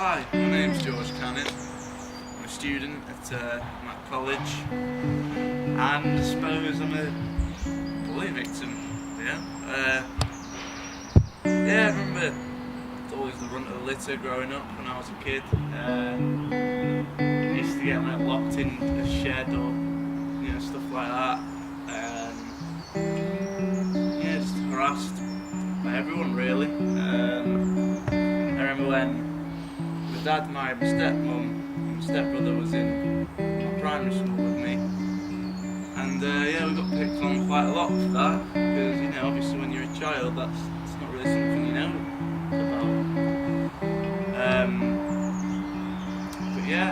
Hi, my name's George Cannon. I'm a student at my college, and I suppose I'm a bully victim. I remember always the runt of the litter growing up when I was a kid. I used to get locked in a shed or stuff like that. Just harassed by everyone really. I remember when my dad married my stepmum, and my stepbrother was in primary school with me, and we got picked on quite a lot for that, because obviously when you're a child that's not really something you know about.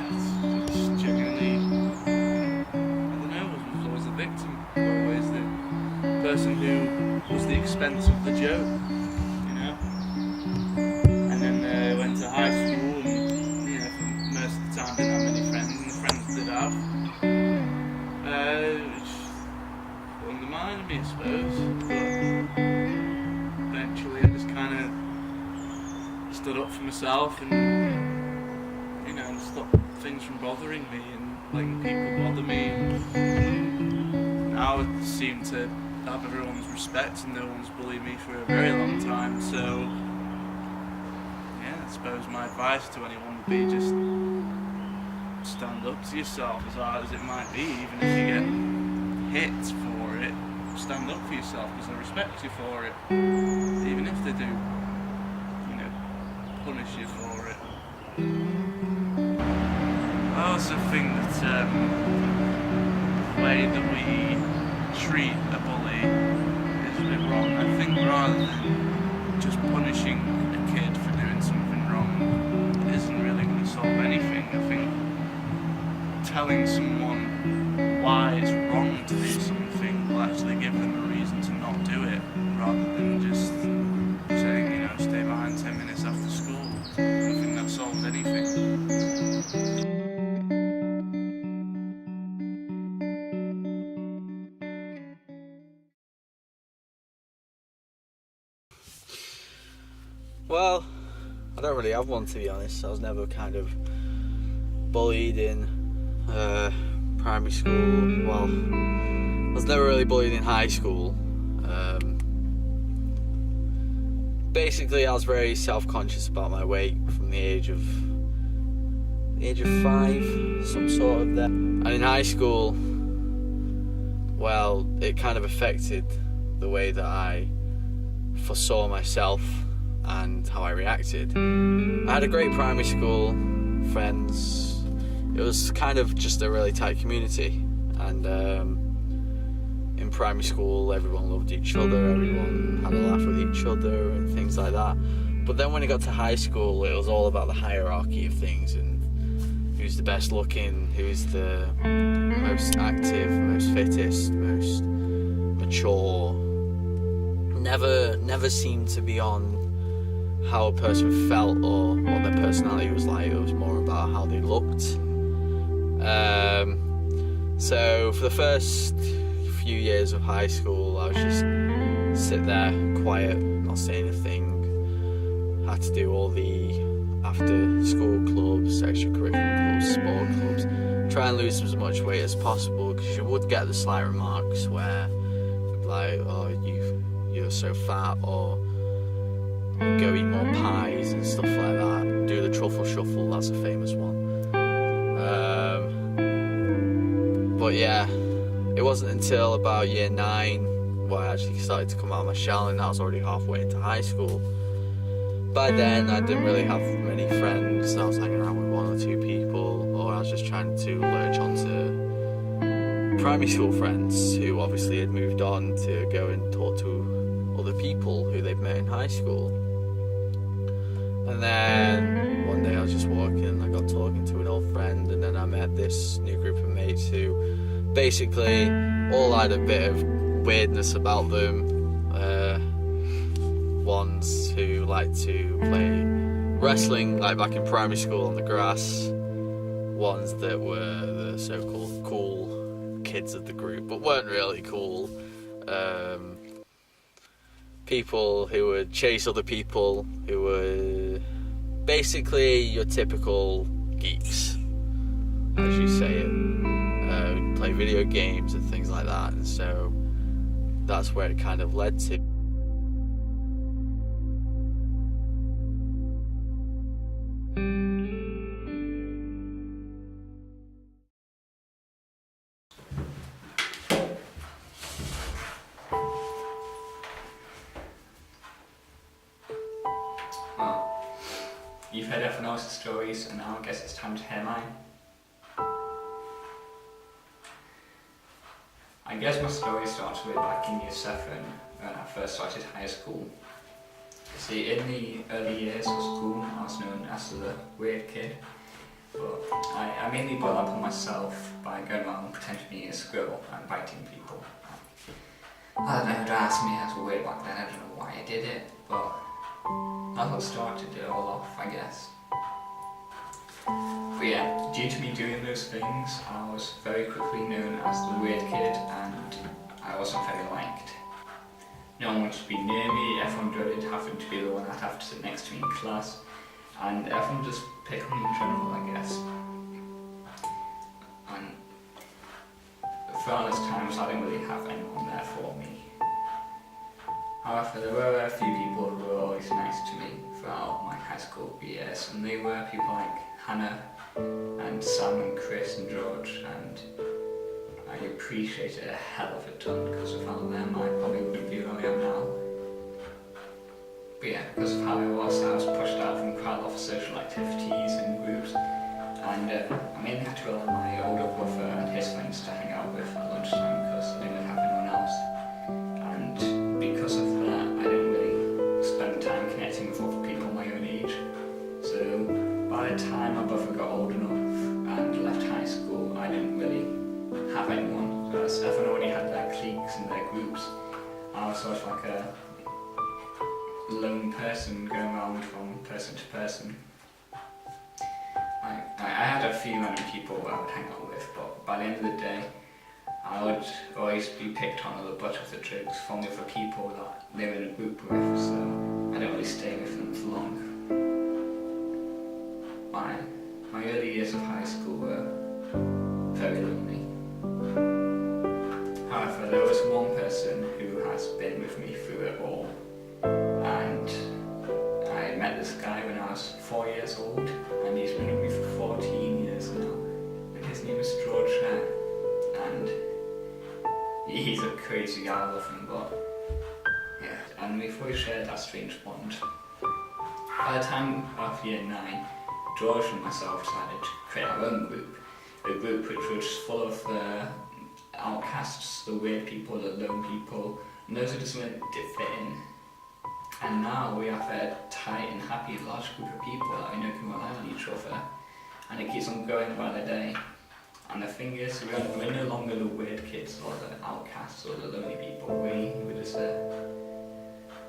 It's genuinely, I don't know, was always the victim, always the person who was the expense of the joke, And then went to high school, and for most of the time didn't have many friends, and the friends I did have, which undermined me, I suppose. But eventually I just kind of stood up for myself and stopped things from bothering me and letting people bother me. And now I seem to have everyone's respect and no one's bullied me for a very long time, so I suppose my advice to anyone would be just stand up to yourself, as hard as it might be, even if you get hit for it. Stand up for yourself, because they respect you for it, even if they do punish you for it. I also think that the way that we treat a bully is a bit wrong. I think rather than just punishing a kid for doing something wrong, it isn't really going to solve anything. I think telling someone why it's wrong to do something will actually give them a reason to not do it, rather than just saying, stay behind 10 minutes after school. I don't think that solves anything. Well, I don't really have one, to be honest. I was never kind of bullied in primary school. Well, I was never really bullied in high school. Basically, I was very self-conscious about my weight from the age of 5, some sort of that. And in high school, well, it kind of affected the way that I foresaw myself and how I reacted. I had a great primary school, friends. It was kind of just a really tight community, and in primary school everyone loved each other, everyone had a laugh with each other and things like that. But then when it got to high school, it was all about the hierarchy of things and who's the best looking, who's the most active, most fittest, most mature. Never seemed to be on how a person felt or what their personality was like. It was more about how they looked. So for the first few years of high school, I was just sit there quiet, not saying a thing. Had to do all the after school clubs, extracurricular clubs, sport clubs, try and lose as much weight as possible, because you would get the slight remarks where like, oh, you're so fat, or go eat more pies and stuff like that. Do the truffle shuffle, that's a famous one. But yeah, it wasn't until about year 9 where I actually started to come out of my shell, and I was already halfway into high school. By then I didn't really have many friends. I was hanging around with 1 or 2 people, or I was just trying to latch onto primary school friends who obviously had moved on to go and talk to other people who they've met in high school. And then one day I was just walking and I got talking to an old friend, and then I met this new group of mates who basically all had a bit of weirdness about them. Ones who liked to play wrestling like back in primary school on the grass, ones that were the so-called cool kids of the group but weren't really cool, people who would chase other people, who were basically your typical geeks, as you say it, play video games and things like that, and so that's where it kind of led to. Well, you've heard everyone else's stories, and now I guess it's time to hear mine. I guess my story starts way back in year 7 when I first started high school. You see, in the early years of school, I was known as the weird kid, but I mainly brought that upon myself by going around pretending to be a squirrel and biting people. I don't know who'd asked me I was weird back then, I don't know why I did it, but that's what started it all off, I guess. But yeah, due to me doing those things, I was very quickly known as the weird kid, and I wasn't very liked. No one wanted to be near me, everyone dreaded having to be the one I'd have to sit next to me in class, and everyone just picked on me in general, I guess. And throughout those times, I didn't really have anyone there for me. However, there were a few people who were always nice to me throughout my high school years, and they were people like Hannah and Sam and Chris and George, and I appreciate it a hell of a ton, because without them I probably wouldn't be where I am now. But yeah, because of how I was pushed out from quite a lot of social activities and groups, and I mainly had to rely on my older brother and his friends to hang out with at lunchtime, because I didn't really have anyone else. And because of that, I didn't really spend time connecting with other people my own age. So by the time my brother got old enough and left high school, I didn't really have anyone. So everyone already had their cliques and their groups. I was sort of like a lone person going around from person to person. I had a few random people I would hang out with, but by the end of the day, I would always be picked on as the butt of the jokes from the other people that they were in a group with, so I didn't really stay with them for long. My early years of high school were very lonely. However, there was one person who has been with me through it all, and I met this guy when I was 4 years old, and he's been with me for 14 years now, and his name is George, and he's a crazy guy, I love him, but yeah, and we've always shared that strange bond. By the time of year 9, George and myself decided to create our own group, a group which was full of the outcasts, the weird people, the lone people, and those who just weren't fit in. And now we have a tight and happy large group of people that we know can rely on each other, and it keeps on going by the day. And the thing is, we're no longer the weird kids or the outcasts or the lonely people. We're just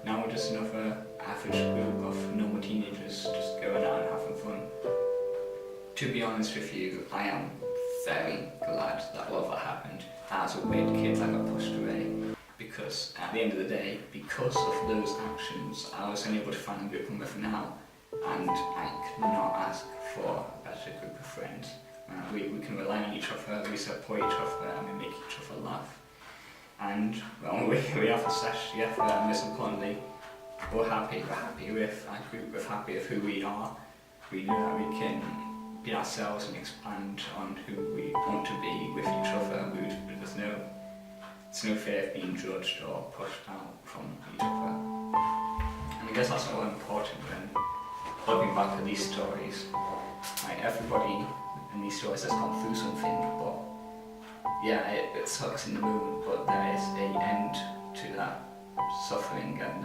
now we're just another average group of normal teenagers just going out and having fun. To be honest with you, I am very glad that all of that happened. As a weird kid, I got pushed away, because at the end of the day, because of those actions, I was only able to find a group I'm with now, and I could not ask for a better group of friends. We can rely on each other, we support each other, and we make each other laugh. And well, we have a sesh together, and most importantly, we're happy with our group, we're happy with who we are. We know that we can be ourselves and expand on who we want to be with each other. There's no fear of being judged or pushed out from each other. And I guess that's all important when looking back at these stories. Like, everybody in these stories has gone through something, but yeah, it sucks in the moment, but there is an end to that suffering and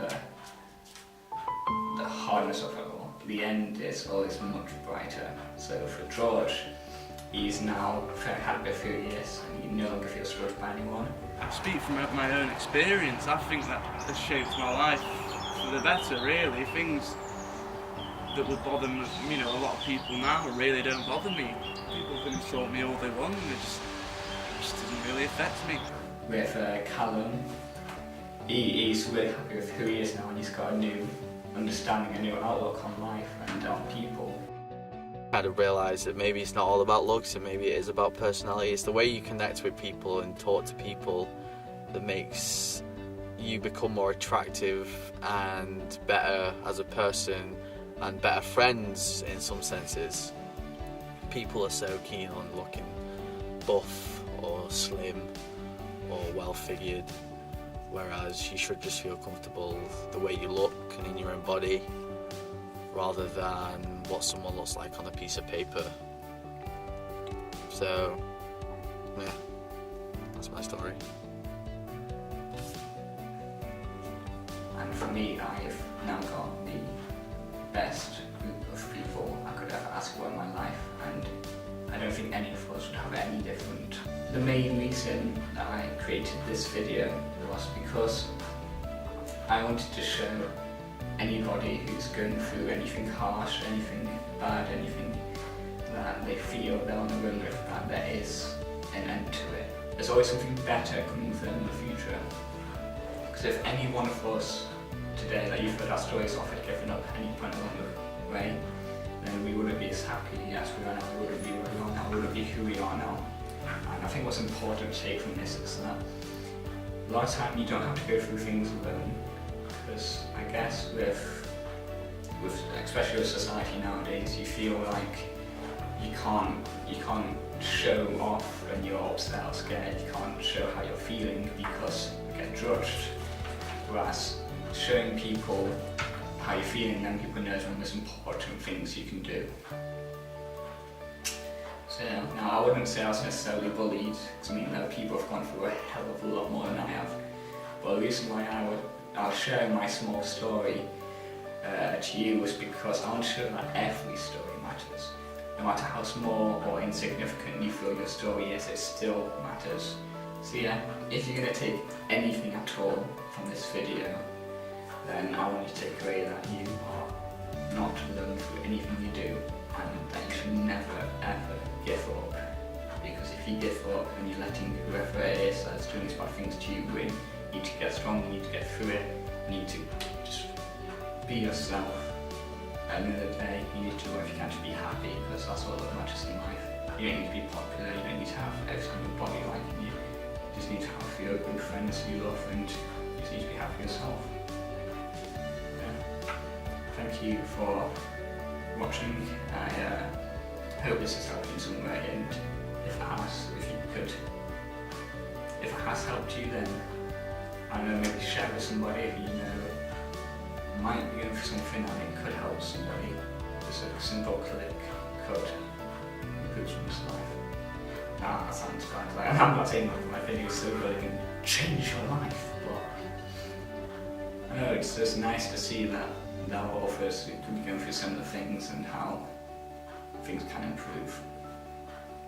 the hardness of it all. The end is always much brighter. So for George, he's now very happy for a few years, and he no longer feels judged by anyone. I speak from my own experience. I think that has shaped my life for the better, really. Things that would bother me, a lot of people now really don't bother me. People can insult me all they want, and it just doesn't really affect me. With Callum, he's really happy with who he is now, and he's got a new understanding a new outlook on life and on people. Kind of realised that maybe it's not all about looks and maybe it is about personality. It's the way you connect with people and talk to people that makes you become more attractive and better as a person and better friends in some senses. People are so keen on looking buff or slim or well figured, whereas you should just feel comfortable the way you look and in your own body rather than what someone looks like on a piece of paper. So yeah, that's my story. And for me, I've now got the best group of people I could ever ask for in my life, and I don't think any of us would have any different. The main reason that I created this video was because I wanted to show anybody who's going through anything harsh, anything bad, anything that they feel they're on the run with, that there is an end to it. There's always something better coming for them in the future. Because if any one of us today, that you've heard our stories of, had given up any point along the way, then we wouldn't be as happy as we are now, we wouldn't be where we are now, we wouldn't be who we are now. And I think what's important to take from this is that a lot of time you don't have to go through things alone. Because I guess with especially with society nowadays, you feel like you can't show off when you're upset or scared. You can't show how you're feeling because you get judged. Whereas showing people how you're feeling, then people know one of the most important things you can do. So now I wouldn't say I was necessarily bullied, because I mean there are people who've gone through a hell of a lot more than I have. But the reason why I was sharing my small story to you was because I want to show that every story matters. No matter how small or insignificant you feel your story is, it still matters. So yeah, if you're going to take anything at all from this video, then I want you to take away that you are not alone through anything you do, and that you should never ever give up. Because if you give up and you're letting whoever it is that's doing these bad things to you win, you need to get strong, you need to get through it, you need to just be yourself. At the end of the day, you need to do what you can to be happy, because that's all that matters in life. You don't need to be popular, you don't need to have every single body liking you. You just need to have your good friends who you love, and you just need to be happy yourself. Yeah. Thank you for watching. I hope this has helped you in some way, and if it has helped you, then I don't know, maybe share with somebody who you know might be going through something and it could help somebody. Just a simple click could improve someone's life. Nah, that sounds bad. Like, I'm not saying my video is so good it can change your life, but I know it's just nice to see that there are authors who can be going through similar things and how things can improve.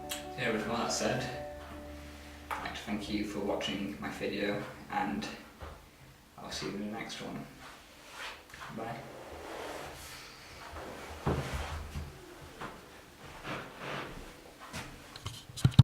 So yeah, with all that said, I'd like to thank you for watching my video, and I'll see you in the next one. Bye.